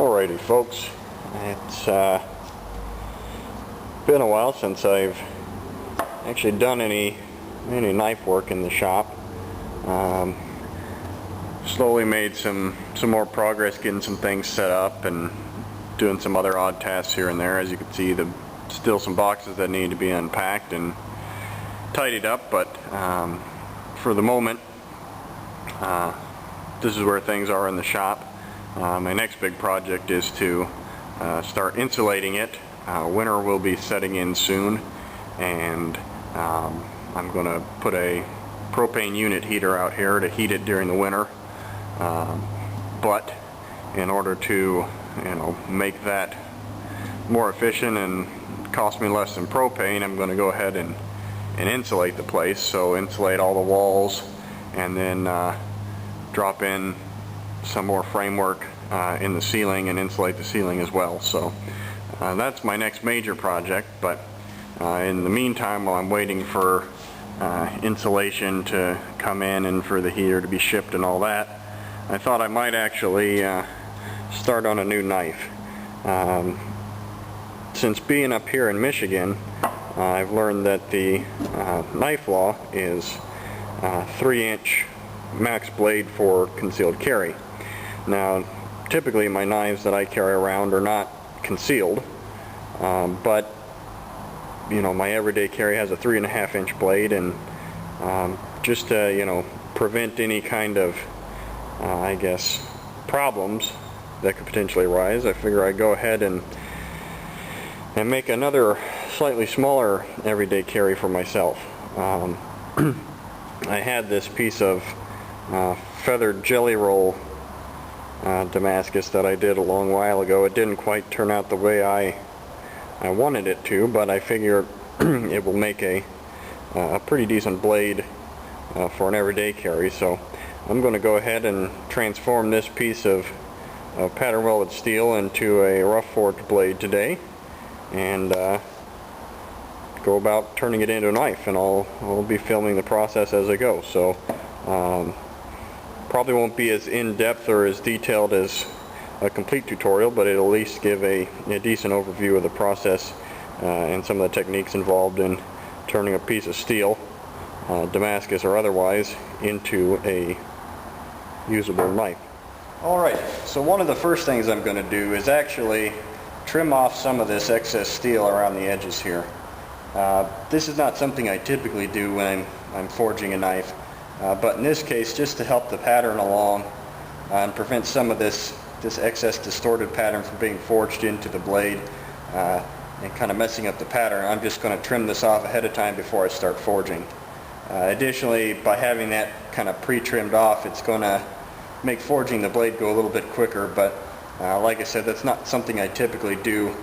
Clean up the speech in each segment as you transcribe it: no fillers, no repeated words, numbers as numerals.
Alrighty folks, it's been a while since I've actually done any knife work in the shop. Slowly made some more progress getting some things set up and doing some other odd tasks here and there. As you can see, still some boxes that need to be unpacked and tidied up, but for the moment this is where things are in the shop. My next big project is to start insulating it. Winter will be setting in soon, and I'm going to put a propane unit heater out here to heat it during the winter. But in order to make that more efficient and cost me less than propane, I'm going to go ahead and insulate the place. So insulate all the walls, and then drop in some more framework in the ceiling and insulate the ceiling as well. So that's my next major project, but in the meantime, while I'm waiting for insulation to come in and for the heater to be shipped and all that, I thought I might actually start on a new knife. Since being up here in Michigan, I've learned that the knife law is 3-inch max blade for concealed carry. Now, typically my knives that I carry around are not concealed, but my everyday carry has a 3.5-inch blade, and just to prevent any kind of I guess problems that could potentially arise, I figure I'd go ahead and make another slightly smaller everyday carry for myself. I had this piece of feathered jelly roll Damascus that I did a long while ago. It didn't quite turn out the way I wanted it to, but I figure it will make a pretty decent blade for an everyday carry. So I'm going to go ahead and transform this piece of pattern welded steel into a rough forged blade today, and go about turning it into a knife, and I'll be filming the process as I go. So probably won't be as in-depth or as detailed as a complete tutorial, but it'll at least give a decent overview of the process and some of the techniques involved in turning a piece of steel, Damascus or otherwise, into a usable knife. Alright, so one of the first things I'm going to do is actually trim off some of this excess steel around the edges here. This is not something I typically do when I'm forging a knife, but in this case, just to help the pattern along and prevent some of this excess distorted pattern from being forged into the blade and kind of messing up the pattern, I'm just going to trim this off ahead of time before I start forging. Additionally, by having that kind of pre-trimmed off, it's going to make forging the blade go a little bit quicker, but like I said, that's not something I typically do,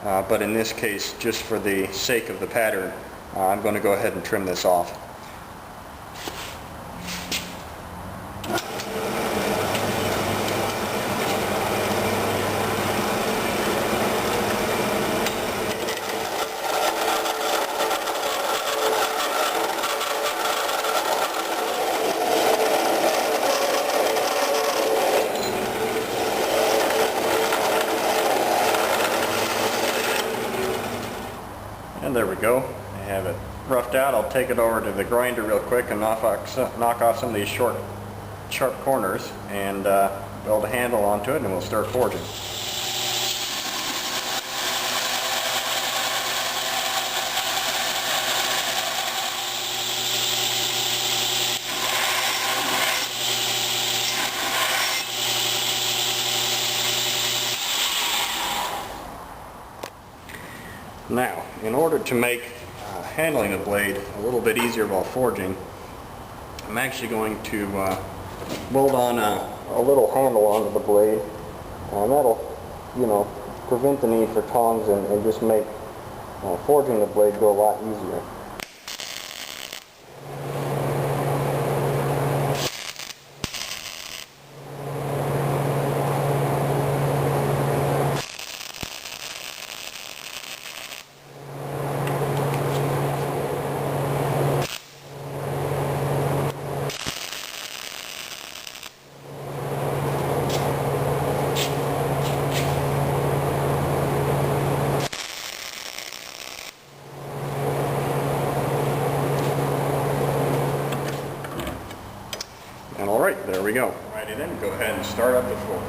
but in this case, just for the sake of the pattern, I'm going to go ahead and trim this off. And there we go. I have it roughed out. I'll take it over to the grinder real quick and knock off some of these sharp corners and build a handle onto it, and we'll start forging. Now, in order to make handling the blade a little bit easier while forging, I'm actually going to weld on a little handle onto the blade, and that'll, prevent the need for tongs and just make forging the blade go a lot easier. There we go. Alrighty then, go ahead and start up the forge.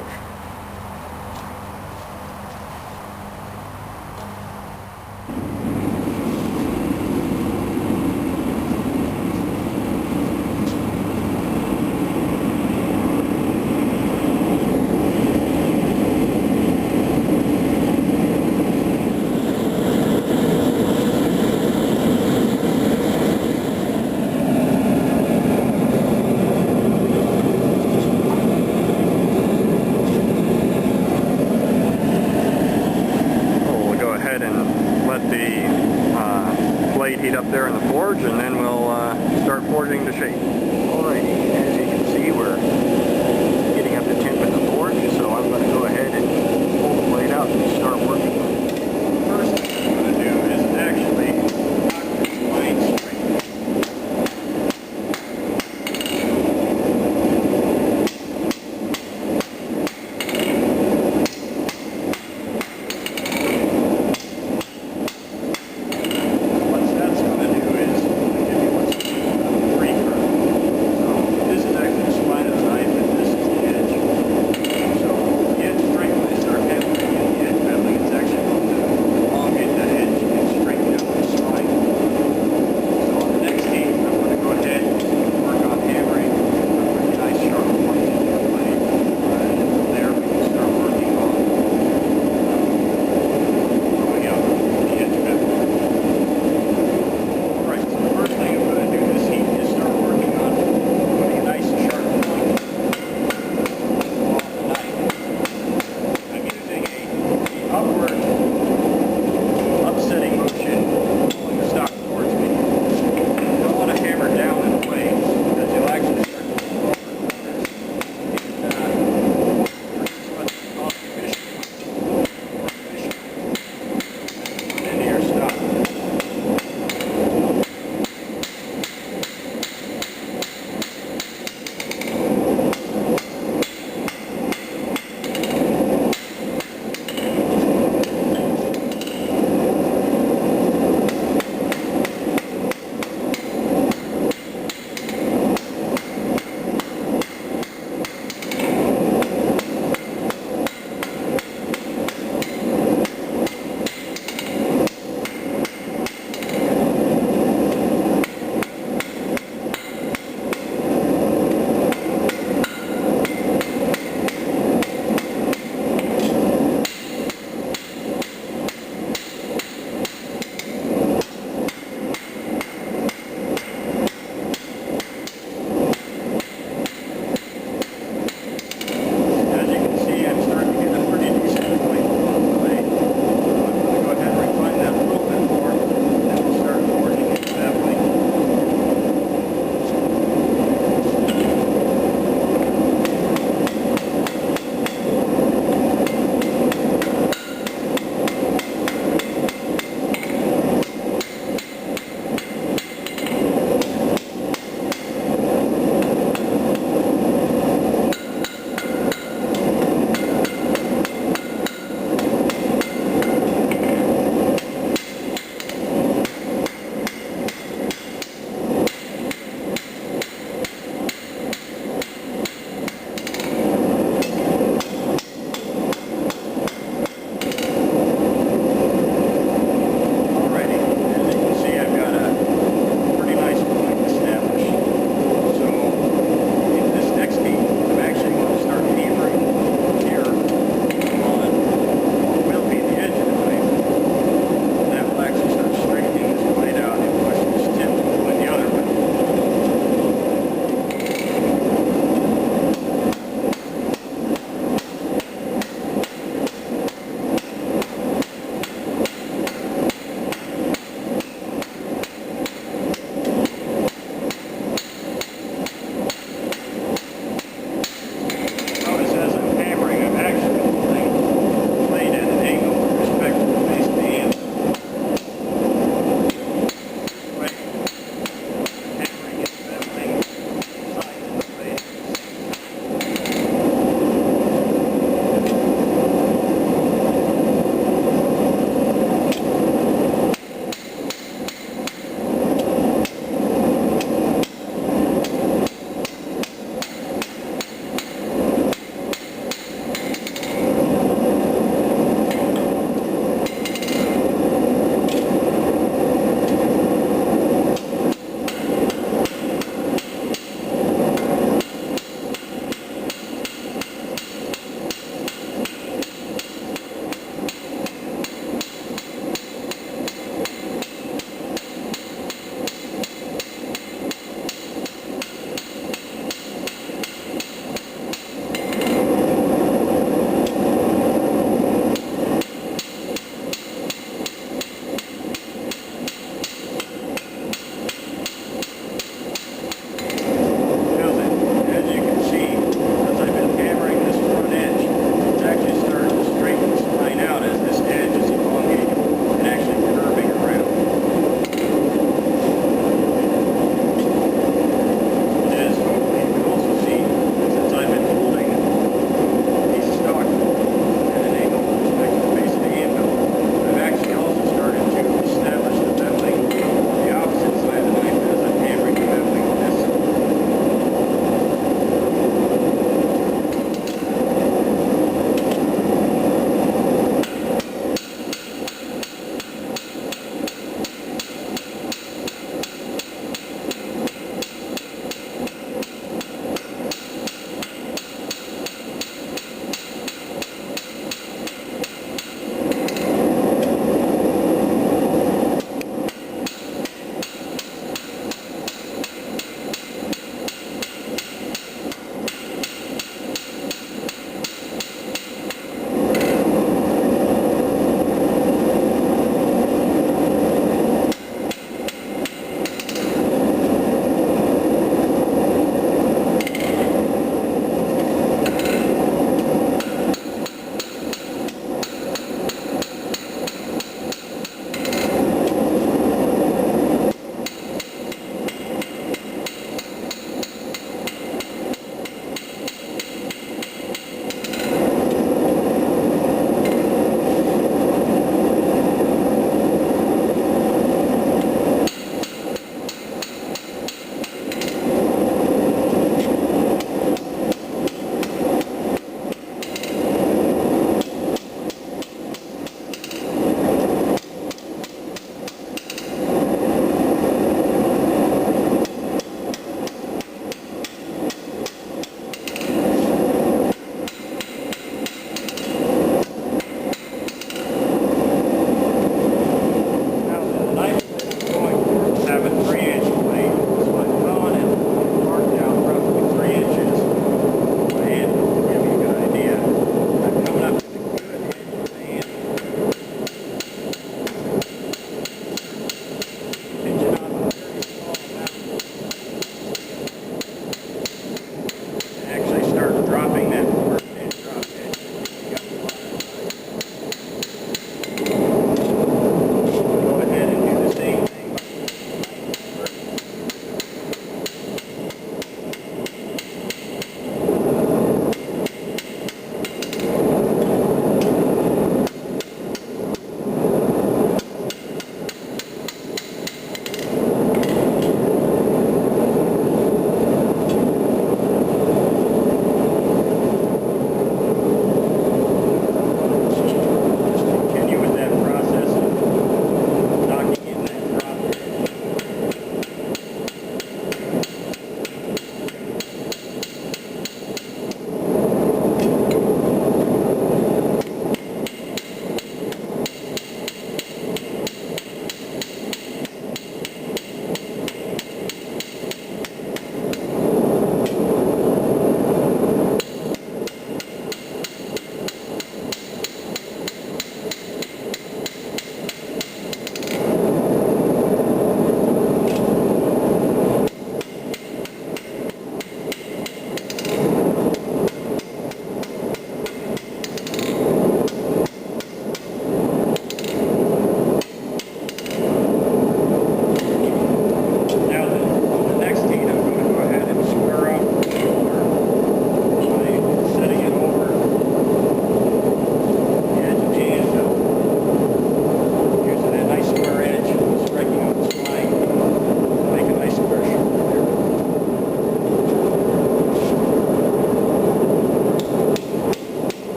Blade heat up there in the forge, and then we'll start forging the shape. Alrighty, as you can see, we're getting up to temp in the forge, so I'm going to go ahead and pull the blade out and start working